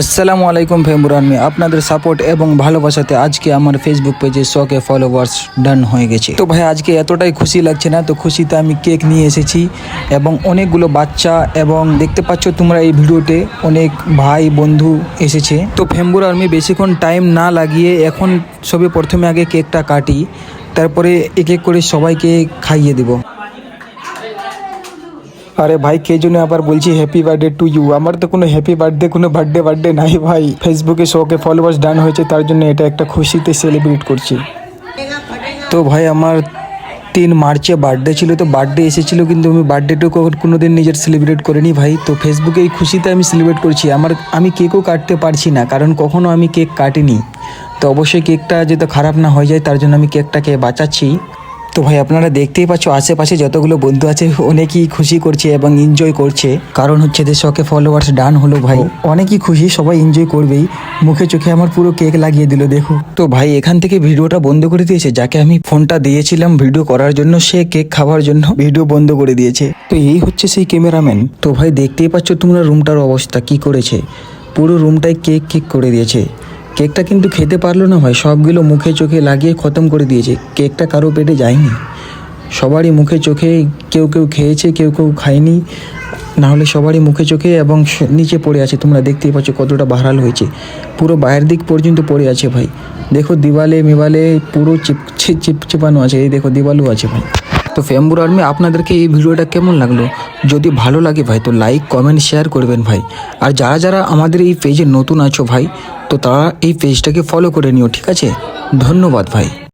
আসসালামু আলাইকুম ফেমবুর আর্মি, আপনাদের সাপোর্ট এবং ভালোবাসাতে আজকে আমার ফেসবুক পেজে 100K ফলোয়ার্স ডান হয়ে গেছে। তো ভাই আজকে এতটাই খুশি লাগছে না, তো খুশিতে আমি কেক নিয়ে এসেছি এবং অনেকগুলো বাচ্চা এবং দেখতে পাচ্ছ তোমরা এই ভিডিওতে অনেক ভাই বন্ধু এসেছে। তো ফেমবুর আর্মি বেশিক্ষণ টাইম না লাগিয়ে এখন সবে প্রথমে আগে কেকটা কাটি, তারপরে এক এক করে সবাইকে খাইয়ে দেবো। আরে ভাই কে জন্য আবার বলছি হ্যাপি বার্থডে টু ইউ? আমার তো কোনো হ্যাপি বার্থডে কোনো বার্থডে নাই ভাই। ফেসবুকে 100K ফলোয়ার্স ডান হয়েছে, তার জন্য এটা একটা খুশিতে সেলিব্রেট করছি। তো ভাই আমার 3 মার্চে বার্থডে ছিল, তো বার্থডে এসেছিলো কিন্তু আমি বার্থডেটাও কোনো দিন নিজের সেলিব্রেট করিনি ভাই। তো ফেসবুকে এই খুশিতে আমি সেলিব্রেট করছি। আমি কেকও কাটতে পারছি না, কারণ কখনো আমি কেক কাটিনি। তো অবশ্যই কেকটা যাতে খারাপ না হয়ে যায় তার জন্য আমি কেকটাকে বাঁচাচ্ছি। তো ভাই আপনারা দেখতেই পাচ্ছ আশেপাশে যতগুলো বন্ধু আছে অনেকেই খুশি করছে এবং এনজয় করছে, কারণ হচ্ছে যে 100K ফলোয়ার্স ডান হলো ভাই। অনেকই খুশি, সবাই এনজয় করবেই। মুখে চোখে আমার পুরো কেক লাগিয়ে দিল দেখো। তো ভাই এখান থেকে ভিডিওটা বন্ধ করে দিয়েছে, যাকে আমি ফোনটা দিয়েছিলাম ভিডিও করার জন্য সে কেক খাওয়ার জন্য ভিডিও বন্ধ করে দিয়েছে। তো এই হচ্ছে সেই ক্যামেরাম্যান। তো ভাই দেখতেই পাচ্ছ তোমরা রুমটার অবস্থা কি করেছে, পুরো রুমটাই কেক করে দিয়েছে। কেকটা কিন্তু খেতে পারলো না ভাই, সবগুলো মুখে চোখে লাগিয়ে খতম করে দিয়েছে। কেকটা কারো পেটে যায়নি, সবারই মুখে চোখে, কেউ কেউ খেয়েছে কেউ কেউ খায়নি, না হলে সবারই মুখে চোখে এবং নিচে পড়ে আছে। তোমরা দেখতেই পাচ্ছ কতটা ভাইরাল হয়েছে, পুরো বাইরের দিক পর্যন্ত পড়ে আছে ভাই। দেখো দিওয়ালে মিওয়ালে পুরো চিপানো আছে, এই দেখো দিওয়ালও আছে ভাই। তো ফেমবুর আর্মি আপনাদেরকে এই ভিডিওটা কেমন লাগলো? যদি ভালো লাগে ভাই তো লাইক কমেন্ট শেয়ার করবেন ভাই। আর যারা যারা আমাদের এই পেজে নতুন আছো ভাই, তো তারা এই পেজটাকে ফলো করে নিও, ঠিক আছে? ধন্যবাদ ভাই।